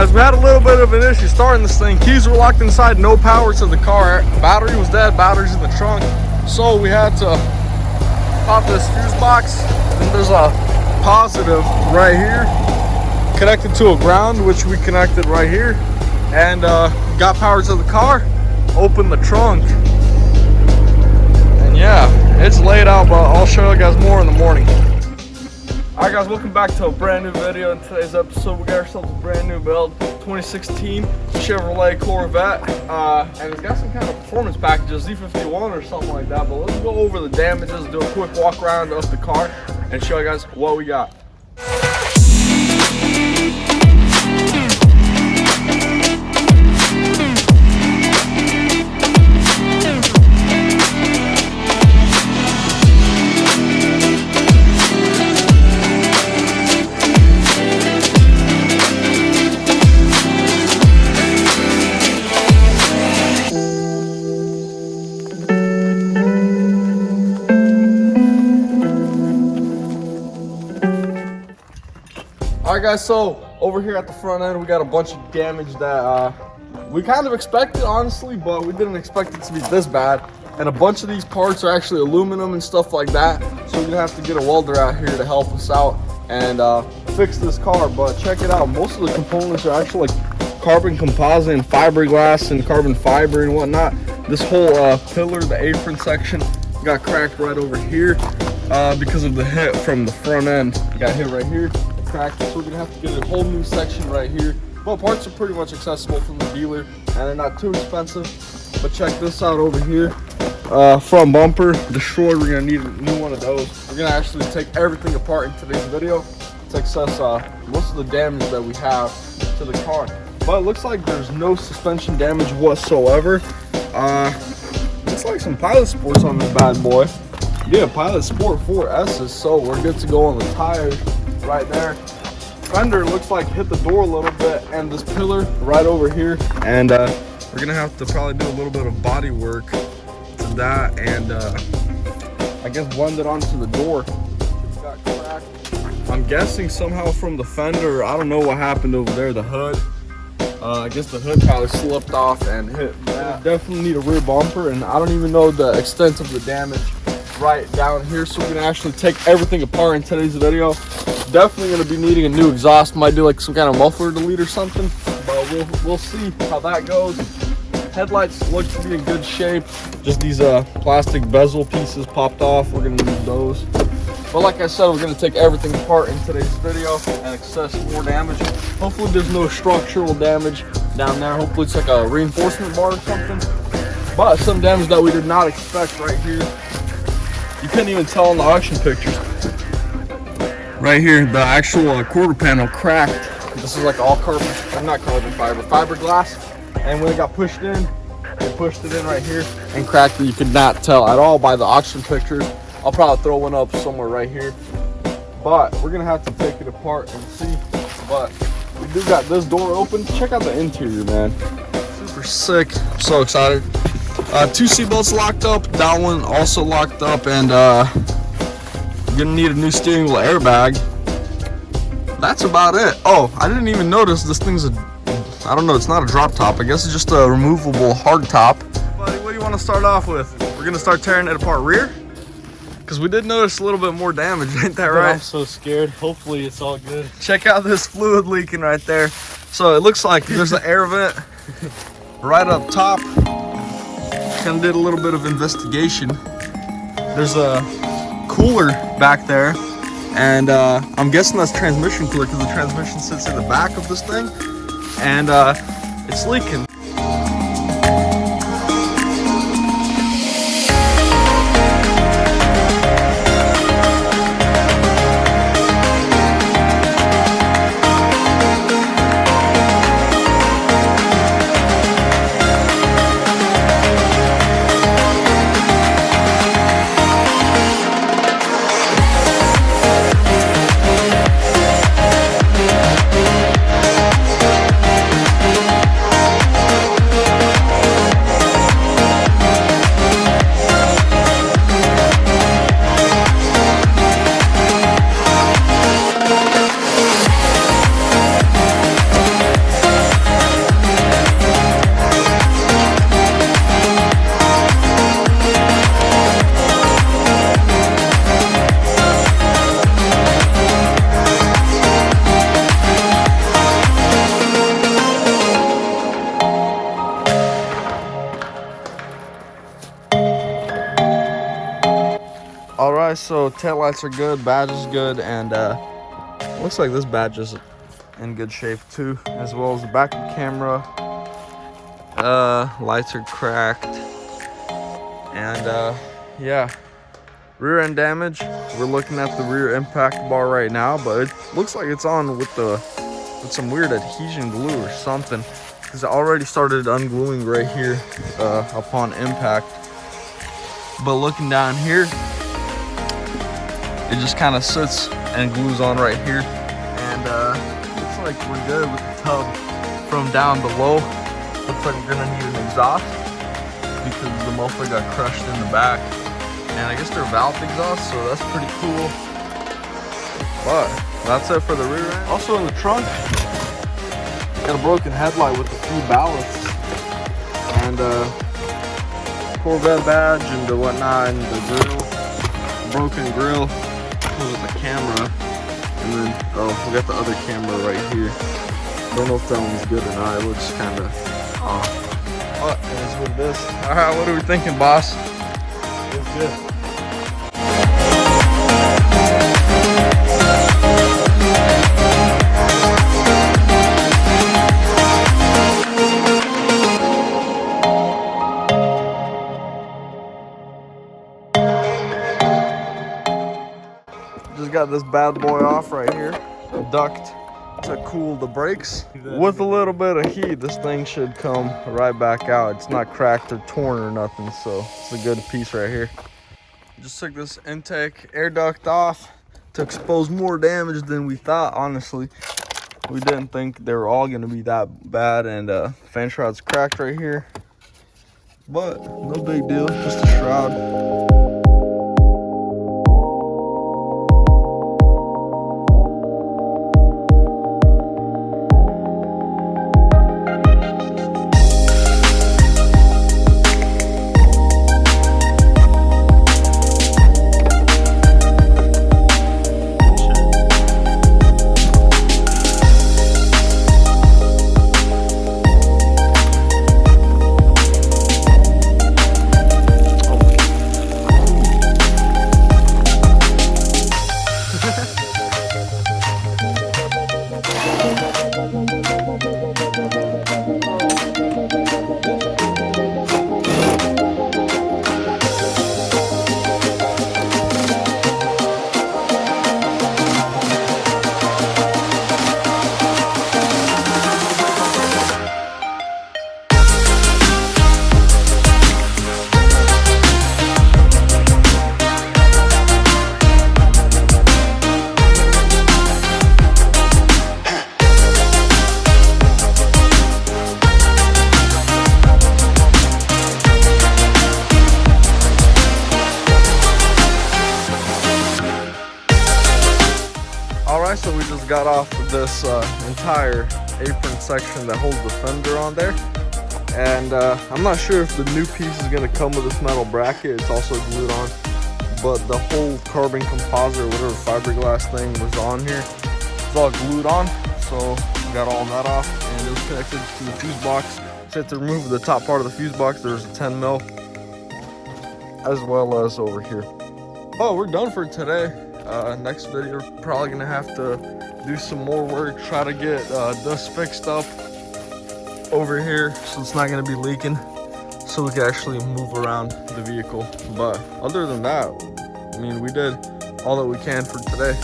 guys, we had a little bit of an issue starting this thing. Keys were locked inside, no power to the car. Battery was dead, battery's in the trunk. So we had to pop this fuse box. And there's a positive right here connected to a ground, which we connected right here. And got power to the car, opened the trunk. And yeah, it's laid out, but I'll show you guys more in the morning. Alright guys, welcome back to a brand new video. In today's episode, we got ourselves a brand new build, 2016 Chevrolet Corvette, and it's got some kind of performance packages, Z51 or something like that. But let's go over the damages, do a quick walk around of the car, and show you guys what we got. Alright guys, so over here at the front end we got a bunch of damage that we kind of expected, honestly, but we didn't expect it to be this bad. And a bunch of these parts are actually aluminum and stuff like that, so we're gonna have to get a welder out here to help us out and fix this car. But check it out, most of the components are actually like carbon composite and fiberglass and carbon fiber and whatnot. This whole pillar, the apron section, got cracked right over here because of the hit from the front end. Got hit right here, cracked, so we're gonna have to get a whole new section right here. Well, parts are pretty much accessible from the dealer and they're not too expensive. But check this out over here, front bumper destroyed. We're gonna need a new one of those. We're gonna actually take everything apart in today's video to access most of the damage that we have to the car. But it looks like there's no suspension damage whatsoever. Looks like some Pilot Sports on this bad boy. Yeah, Pilot Sport 4S's, so we're good to go on the tires right there. Fender looks like hit the door a little bit, and this pillar right over here. And we're gonna have to probably do a little bit of body work to that, and I guess blend it onto the door. It's got cracked. I'm guessing somehow from the fender. I don't know what happened over there. The hood. I guess the hood probably slipped off and hit that. Definitely need a rear bumper, and I don't even know the extent of the damage right down here. So we're gonna actually take everything apart in today's video. Definitely gonna be needing a new exhaust. Might do like some kind of muffler delete or something, but we'll see how that goes. Headlights look to be in good shape. Just these plastic bezel pieces popped off. We're gonna need those. But like I said, we're gonna take everything apart in today's video and access more damage. Hopefully there's no structural damage down there. Hopefully it's like a reinforcement bar or something. But some damage that we did not expect right here. You couldn't even tell in the auction pictures. Right here, the actual quarter panel cracked. This is like all carbon, not carbon fiber, fiberglass. And when it got pushed in, they pushed it in right here and cracked it. You could not tell at all by the auction pictures. I'll probably throw one up somewhere right here. But we're gonna have to take it apart and see. But we do got this door open. Check out the interior, man. Super sick. I'm so excited. 2 seatbelts locked up. That one also locked up, and gonna need a new steering wheel airbag. That's about it. Oh, I didn't even notice this thing's I don't know, it's not a drop top. I guess it's just a removable hard top. Buddy, what do you want to start off with? We're gonna start tearing it apart rear, because we did notice a little bit more damage, ain't that right? I'm so scared. Hopefully it's all good. Check out this fluid leaking right there. So it looks like there's an air vent right up top. Kind of did a little bit of investigation. There's a cooler back there, and I'm guessing that's transmission cooler, because the transmission sits in the back of this thing, and it's leaking. All right, so taillights are good, badge is good, and looks like this badge is in good shape too, as well as the backup camera. Lights are cracked, and yeah. Rear end damage. We're looking at the rear impact bar right now, but it looks like it's on with some weird adhesion glue or something, because it already started ungluing right here upon impact. But looking down here, it just kind of sits and glues on right here, and looks like we're good with the tub. From down below, looks like we're gonna need an exhaust because the motherfucker got crushed in the back. And I guess they're valve exhaust, so that's pretty cool. But that's it for the rear end. Also in the trunk, got a broken headlight with a few ballasts, and Corvette badge and the whatnot, and the grill, broken grill with the camera, and then we got the other camera right here. Don't know if that one's good or not. It looks kind of off. But that's what it is. All right, what are we thinking, boss? It's good. Just got this bad boy off right here. Duct to cool the brakes. With a little bit of heat, this thing should come right back out. It's not cracked or torn or nothing, so it's a good piece right here. Just took this intake air duct off to expose more damage than we thought, honestly. We didn't think they were all gonna be that bad, and fan shroud's cracked right here. But no big deal, just a shroud. Alright, so we just got off of this entire apron section that holds the fender on there, and I'm not sure if the new piece is going to come with this metal bracket. It's also glued on, but the whole carbon composite or whatever fiberglass thing was on here, it's all glued on, so we got all that off, and it was connected to the fuse box. So to remove the top part of the fuse box, there's a 10 mil, as well as over here. Oh, we're done for today. Next video, probably gonna have to do some more work, try to get this fixed up over here so it's not gonna be leaking, so we can actually move around the vehicle. But other than that, I mean, we did all that we can for today.